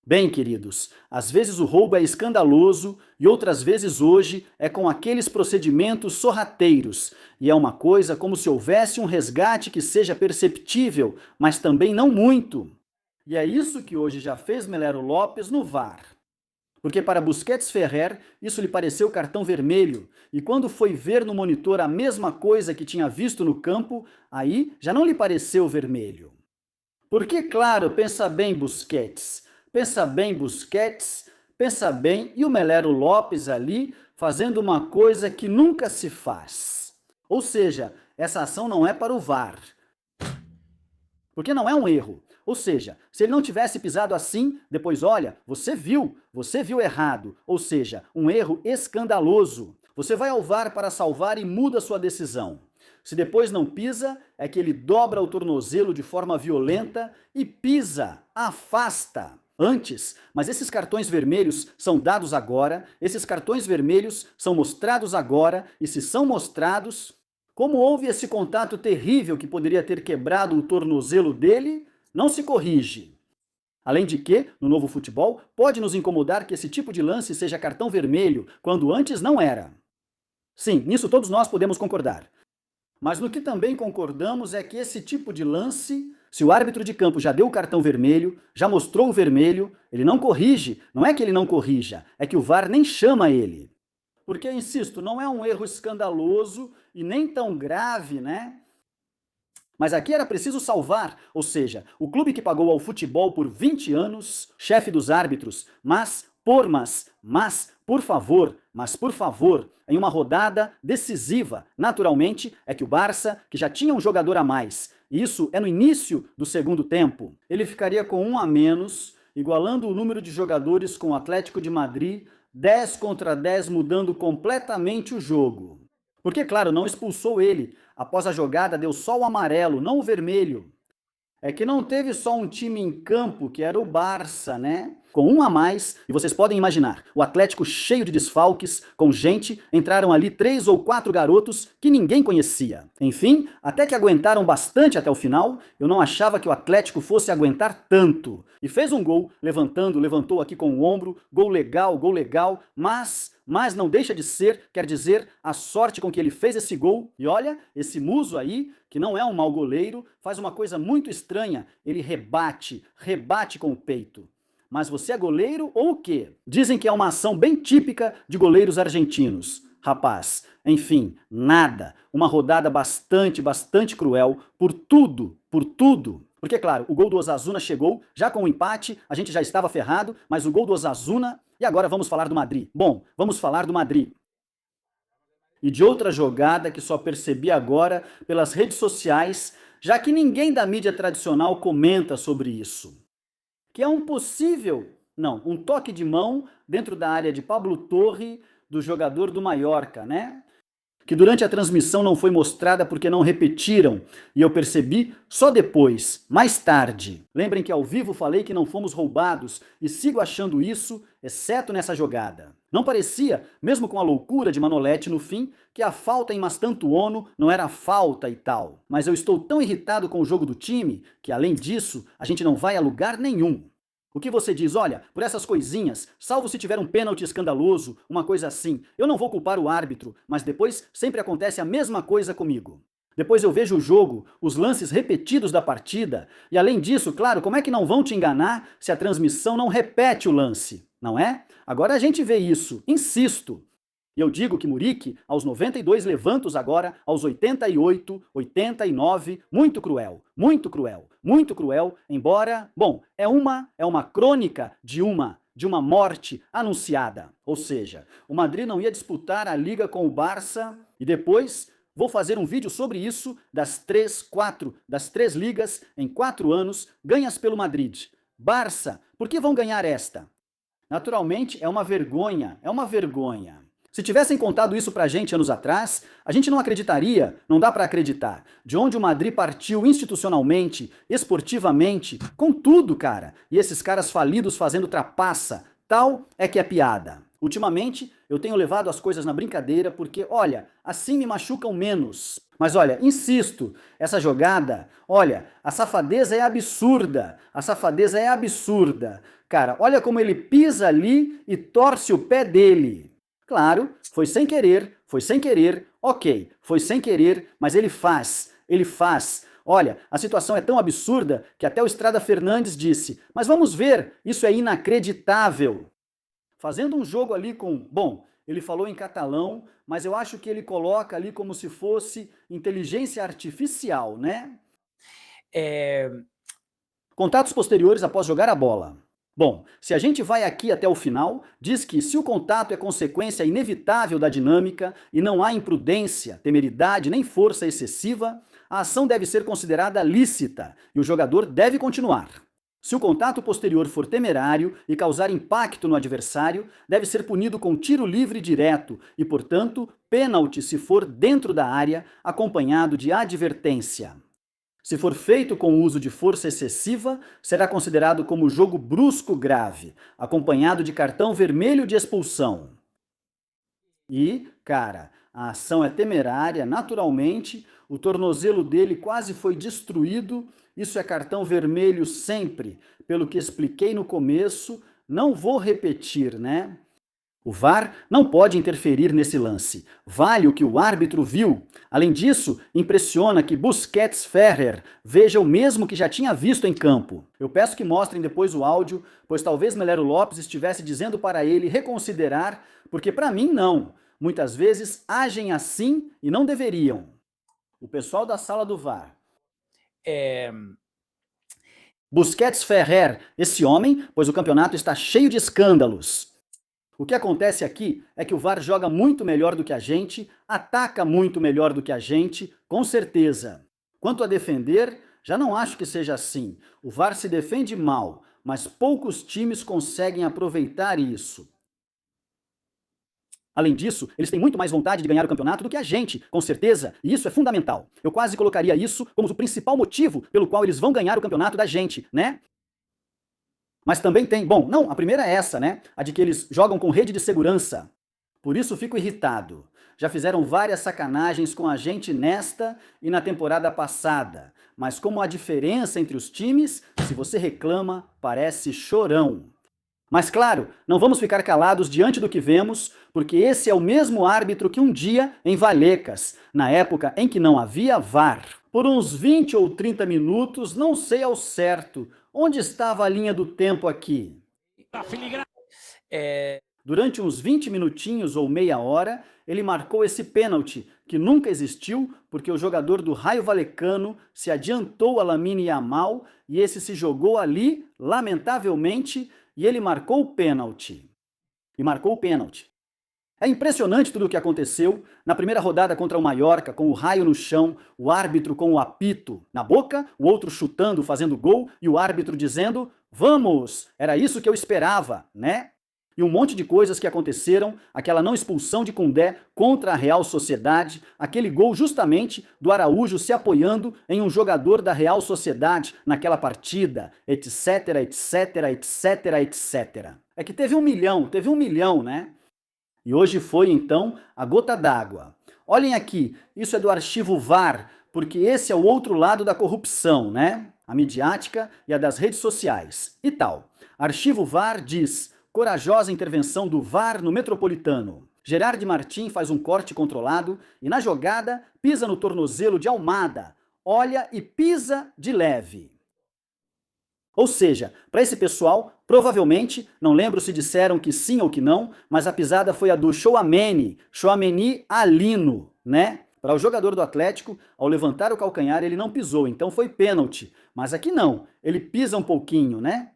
Bem, queridos, às vezes o roubo é escandaloso e outras vezes hoje é com aqueles procedimentos sorrateiros. E é uma coisa como se houvesse um resgate que seja perceptível, mas também não muito. E é isso que hoje já fez Melero Lopes no VAR. Porque para Busquets Ferrer, isso lhe pareceu cartão vermelho, e quando foi ver no monitor a mesma coisa que tinha visto no campo, aí já não lhe pareceu vermelho. Porque, claro, pensa bem Busquets, pensa bem, e o Melero Lopes ali fazendo uma coisa que nunca se faz. Ou seja, essa ação não é para o VAR, porque não é um erro. Ou seja, se ele não tivesse pisado assim, depois, olha, você viu errado. Ou seja, um erro escandaloso. Você vai ao VAR para salvar e muda sua decisão. Se depois não pisa, é que ele dobra o tornozelo de forma violenta e pisa, afasta. Antes, mas esses cartões vermelhos são dados agora, esses cartões vermelhos são mostrados agora, e se são mostrados, como houve esse contato terrível que poderia ter quebrado o tornozelo dele, não se corrige. Além de que, no novo futebol, pode nos incomodar que esse tipo de lance seja cartão vermelho, quando antes não era. Sim, nisso todos nós podemos concordar. Mas no que também concordamos é que esse tipo de lance, se o árbitro de campo já deu o cartão vermelho, já mostrou o vermelho, ele não corrige. Não é que ele não corrija, é que o VAR nem chama ele. Porque, insisto, não é um erro escandaloso e nem tão grave, né? Mas aqui era preciso salvar, ou seja, o clube que pagou ao futebol por 20 anos, chefe dos árbitros, mas, por favor, em uma rodada decisiva, naturalmente, é que o Barça, que já tinha um jogador a mais, e isso é no início do segundo tempo, ele ficaria com um a menos, igualando o número de jogadores com o Atlético de Madrid, 10 contra 10, mudando completamente o jogo. Porque, claro, não expulsou ele. Após a jogada, deu só o amarelo, não o vermelho. É que não teve só um time em campo, que era o Barça, né? Com um a mais, e vocês podem imaginar, o Atlético cheio de desfalques, com gente, entraram ali 3 ou 4 garotos que ninguém conhecia. Enfim, até que aguentaram bastante até o final, eu não achava que o Atlético fosse aguentar tanto. E fez um gol, levantou aqui com o ombro, gol legal, mas não deixa de ser, quer dizer, a sorte com que ele fez esse gol. E olha, esse Muso aí, que não é um mau goleiro, faz uma coisa muito estranha, ele rebate com o peito. Mas você é goleiro ou o quê? Dizem que é uma ação bem típica de goleiros argentinos. Rapaz, enfim, nada. Uma rodada bastante cruel por tudo. Porque, claro, o gol do Osasuna chegou, já com o empate, a gente já estava ferrado, mas o gol do Osasuna... E agora vamos falar do Madrid. Bom, vamos falar do Madrid. E de outra jogada que só percebi agora pelas redes sociais, já que ninguém da mídia tradicional comenta sobre isso. Que é um toque de mão dentro da área de Pablo Torre, do jogador do Mallorca, né? Que durante a transmissão não foi mostrada porque não repetiram, e eu percebi só depois, mais tarde. Lembrem que ao vivo falei que não fomos roubados, e sigo achando isso, exceto nessa jogada. Não parecia, mesmo com a loucura de Manoletti no fim, que a falta em Mastantuono não era falta e tal. Mas eu estou tão irritado com o jogo do time, que além disso, a gente não vai a lugar nenhum. O que você diz? Olha, por essas coisinhas, salvo se tiver um pênalti escandaloso, uma coisa assim, eu não vou culpar o árbitro, mas depois sempre acontece a mesma coisa comigo. Depois eu vejo o jogo, os lances repetidos da partida, e além disso, claro, como é que não vão te enganar se a transmissão não repete o lance, não é? Agora a gente vê isso, insisto. E eu digo que Muriqui, aos 92 levantos agora, aos 88, 89, muito cruel, embora, bom, é uma crônica de uma morte anunciada. Ou seja, o Madrid não ia disputar a liga com o Barça, e depois vou fazer um vídeo sobre isso, das três ligas em 4 anos, ganhas pelo Madrid. Barça, por que vão ganhar esta? Naturalmente, é uma vergonha. Se tivessem contado isso pra gente anos atrás, a gente não acreditaria, não dá pra acreditar. De onde o Madrid partiu institucionalmente, esportivamente, com tudo, cara. E esses caras falidos fazendo trapaça, tal é que é piada. Ultimamente, eu tenho levado as coisas na brincadeira porque, olha, assim me machucam menos. Mas olha, insisto, essa jogada, olha, a safadeza é absurda, a safadeza é absurda. Cara, olha como ele pisa ali e torce o pé dele. Claro, foi sem querer, ok, foi sem querer, mas ele faz, ele faz. Olha, a situação é tão absurda que até o Estrada Fernandes disse, mas vamos ver, isso é inacreditável. Fazendo um jogo ali com, bom, ele falou em catalão, mas eu acho que ele coloca ali como se fosse inteligência artificial, né? É, Contatos posteriores após jogar a bola. Bom, se a gente vai aqui até o final, diz que se o contato é consequência inevitável da dinâmica e não há imprudência, temeridade nem força excessiva, a ação deve ser considerada lícita e o jogador deve continuar. Se o contato posterior for temerário e causar impacto no adversário, deve ser punido com tiro livre direto e, portanto, pênalti se for dentro da área, acompanhado de advertência. Se for feito com o uso de força excessiva, será considerado como jogo brusco grave, acompanhado de cartão vermelho de expulsão. E, cara, a ação é temerária, naturalmente, o tornozelo dele quase foi destruído, isso é cartão vermelho sempre, pelo que expliquei no começo, não vou repetir, né? O VAR não pode interferir nesse lance. Vale o que o árbitro viu. Além disso, impressiona que Busquets Ferrer veja o mesmo que já tinha visto em campo. Eu peço que mostrem depois o áudio, pois talvez Melero Lopes estivesse dizendo para ele reconsiderar, porque para mim não. Muitas vezes agem assim e não deveriam. O pessoal da sala do VAR. Busquets Ferrer, esse homem, pois o campeonato está cheio de escândalos. O que acontece aqui é que o VAR joga muito melhor do que a gente, ataca muito melhor do que a gente, com certeza. Quanto a defender, já não acho que seja assim. O VAR se defende mal, mas poucos times conseguem aproveitar isso. Além disso, eles têm muito mais vontade de ganhar o campeonato do que a gente, com certeza, e isso é fundamental. Eu quase colocaria isso como o principal motivo pelo qual eles vão ganhar o campeonato da gente, né? Mas também tem, bom, não, a primeira é essa, né? A de que eles jogam com rede de segurança. Por isso fico irritado. Já fizeram várias sacanagens com a gente nesta e na temporada passada. Mas como há diferença entre os times, se você reclama, parece chorão. Mas claro, não vamos ficar calados diante do que vemos, porque esse é o mesmo árbitro que um dia, em Vallecas, na época em que não havia VAR. Por uns 20 ou 30 minutos, não sei ao certo, onde estava a linha do tempo aqui? Durante uns 20 minutinhos ou meia hora, ele marcou esse pênalti, que nunca existiu, porque o jogador do Raio Vallecano se adiantou a Lamine Yamal e esse se jogou ali, lamentavelmente, e ele marcou o pênalti. E marcou o pênalti. É impressionante tudo o que aconteceu. Na primeira rodada contra o Mallorca, com o raio no chão, o árbitro com o apito na boca, o outro chutando, fazendo gol, e o árbitro dizendo, vamos, era isso que eu esperava, né? E um monte de coisas que aconteceram, aquela não expulsão de Koundé contra a Real Sociedade, aquele gol justamente do Araújo se apoiando em um jogador da Real Sociedade naquela partida, etc, etc, etc, etc. É que teve um milhão, né? E hoje foi, então, a gota d'água. Olhem aqui, isso é do arquivo VAR, porque esse é o outro lado da corrupção, né? A midiática e a das redes sociais. E tal. Arquivo VAR diz, corajosa intervenção do VAR no Metropolitano. Gerard Martin faz um corte controlado e na jogada pisa no tornozelo de Almada. Olha e pisa de leve. Ou seja, para esse pessoal, provavelmente, não lembro se disseram que sim ou que não, mas a pisada foi a do Chouameni Alino, né? Para o jogador do Atlético, ao levantar o calcanhar, ele não pisou, então foi pênalti. Mas aqui não, ele pisa um pouquinho, né?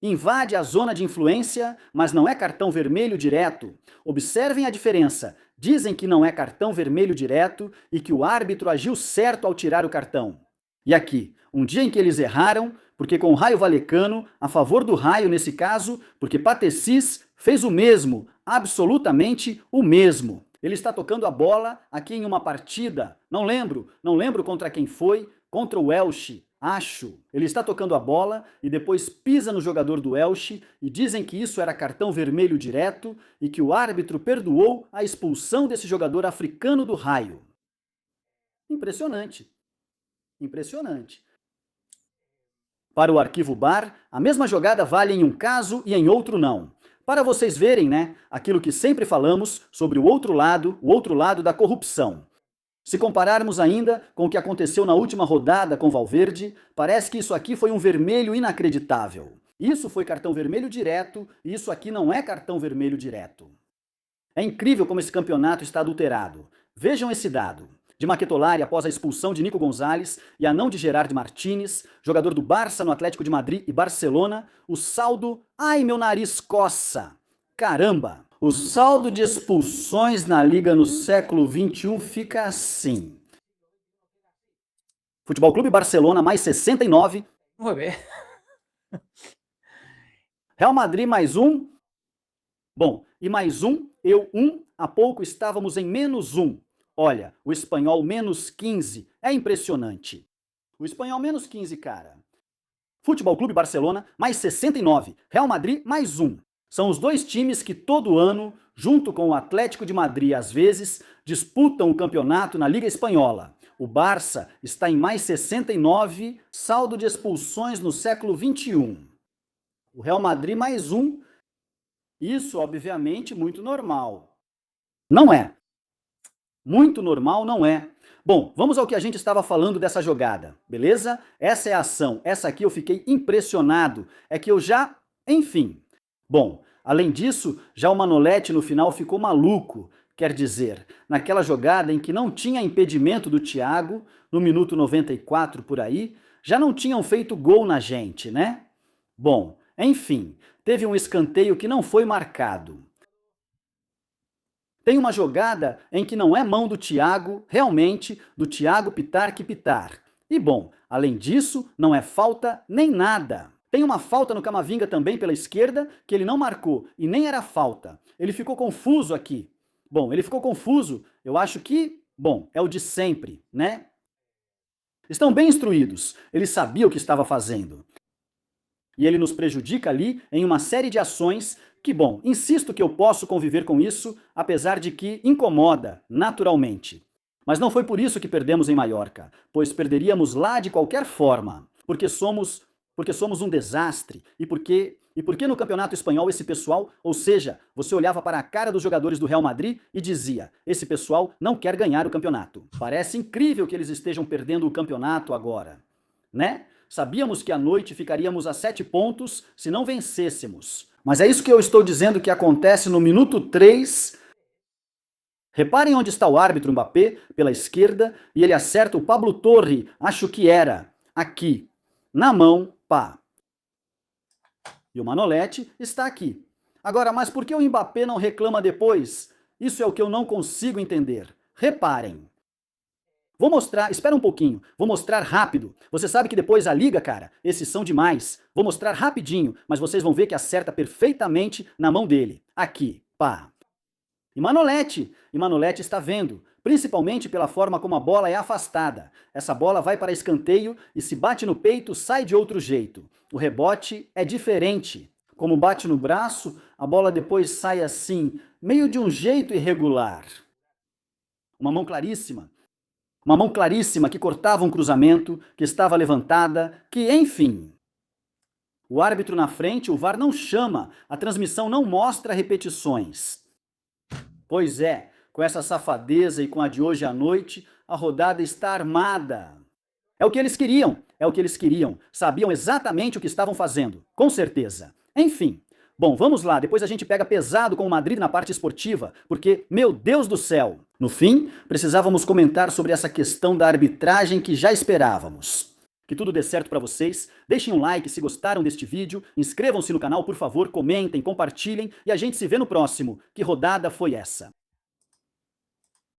Invade a zona de influência, mas não é cartão vermelho direto. Observem a diferença. Dizem que não é cartão vermelho direto e que o árbitro agiu certo ao tirar o cartão. E aqui, um dia em que eles erraram, porque com o Raio Vallecano, a favor do Raio nesse caso, porque Patecis fez o mesmo, absolutamente o mesmo. Ele está tocando a bola aqui em uma partida, não lembro contra quem foi, contra o Elche, acho. Ele está tocando a bola e depois pisa no jogador do Elche e dizem que isso era cartão vermelho direto e que o árbitro perdoou a expulsão desse jogador africano do Raio. Impressionante. Impressionante. Para o arquivo bar, a mesma jogada vale em um caso e em outro não. Para vocês verem, né, aquilo que sempre falamos sobre o outro lado da corrupção. Se compararmos ainda com o que aconteceu na última rodada com Valverde, parece que isso aqui foi um vermelho inacreditável. Isso foi cartão vermelho direto e isso aqui não é cartão vermelho direto. É incrível como esse campeonato está adulterado. Vejam esse dado. De Maquetolari após a expulsão de Nico Gonzalez e a não de Gerard Martínez, jogador do Barça no Atlético de Madrid e Barcelona, o saldo... Ai, meu nariz coça! Caramba! O saldo de expulsões na Liga no século XXI fica assim. Futebol Clube Barcelona mais 69. Vamos ver. Real Madrid mais 1. Bom, e mais 1, eu 1, há pouco estávamos em menos 1. Olha, o espanhol menos 15, é impressionante. O espanhol menos 15, cara. Futebol Clube Barcelona mais 69, Real Madrid mais 1. São os dois times que todo ano, junto com o Atlético de Madrid às vezes, disputam o campeonato na Liga Espanhola. O Barça está em mais 69, saldo de expulsões no século XXI. O Real Madrid mais 1, isso obviamente muito normal. Não é. Muito normal não é. Bom, vamos ao que a gente estava falando dessa jogada, beleza? Essa é a ação, essa aqui eu fiquei impressionado, é que eu já... Enfim... Bom, além disso, já o Manoletti no final ficou maluco, quer dizer, naquela jogada em que não tinha impedimento do Thiago, no minuto 94 por aí, já não tinham feito gol na gente, né? Bom, enfim, teve um escanteio que não foi marcado. Tem uma jogada em que não é mão do Thiago, realmente, do Thiago pitar que pitar. E bom, além disso, não é falta nem nada. Tem uma falta no Camavinga também pela esquerda, que ele não marcou, e nem era falta. Ele ficou confuso aqui. Bom, ele ficou confuso, eu acho que, bom, é o de sempre, né? Estão bem instruídos, ele sabia o que estava fazendo. E ele nos prejudica ali em uma série de ações que, bom, insisto que eu posso conviver com isso, apesar de que incomoda, naturalmente. Mas não foi por isso que perdemos em Maiorca, pois perderíamos lá de qualquer forma, porque somos um desastre, e porque no Campeonato Espanhol esse pessoal, ou seja, você olhava para a cara dos jogadores do Real Madrid e dizia, esse pessoal não quer ganhar o campeonato. Parece incrível que eles estejam perdendo o campeonato agora, né? Sabíamos que à noite ficaríamos a 7 pontos se não vencêssemos. Mas é isso que eu estou dizendo que acontece no minuto 3. Reparem onde está o árbitro Mbappé, pela esquerda, e ele acerta o Pablo Torre, acho que era, aqui, na mão, pá. E o Manoletti está aqui. Agora, mas por que o Mbappé não reclama depois? Isso é o que eu não consigo entender. Reparem. Vou mostrar, espera um pouquinho, vou mostrar rápido. Você sabe que depois a liga, cara, esses são demais. Vou mostrar rapidinho, mas vocês vão ver que acerta perfeitamente na mão dele. Aqui, pá. E Manoletti está vendo, principalmente pela forma como a bola é afastada. Essa bola vai para escanteio e se bate no peito, sai de outro jeito. O rebote é diferente. Como bate no braço, a bola depois sai assim, meio de um jeito irregular. Uma mão claríssima que cortava um cruzamento, que estava levantada, que, enfim. O árbitro na frente, o VAR não chama, a transmissão não mostra repetições. Pois é, com essa safadeza e com a de hoje à noite, a rodada está armada. É o que eles queriam, sabiam exatamente o que estavam fazendo, com certeza. Enfim, bom, vamos lá, depois a gente pega pesado com o Madrid na parte esportiva, porque, meu Deus do céu! No fim, precisávamos comentar sobre essa questão da arbitragem que já esperávamos. Que tudo dê certo para vocês, deixem um like se gostaram deste vídeo, inscrevam-se no canal por favor, comentem, compartilhem e a gente se vê no próximo. Que rodada foi essa?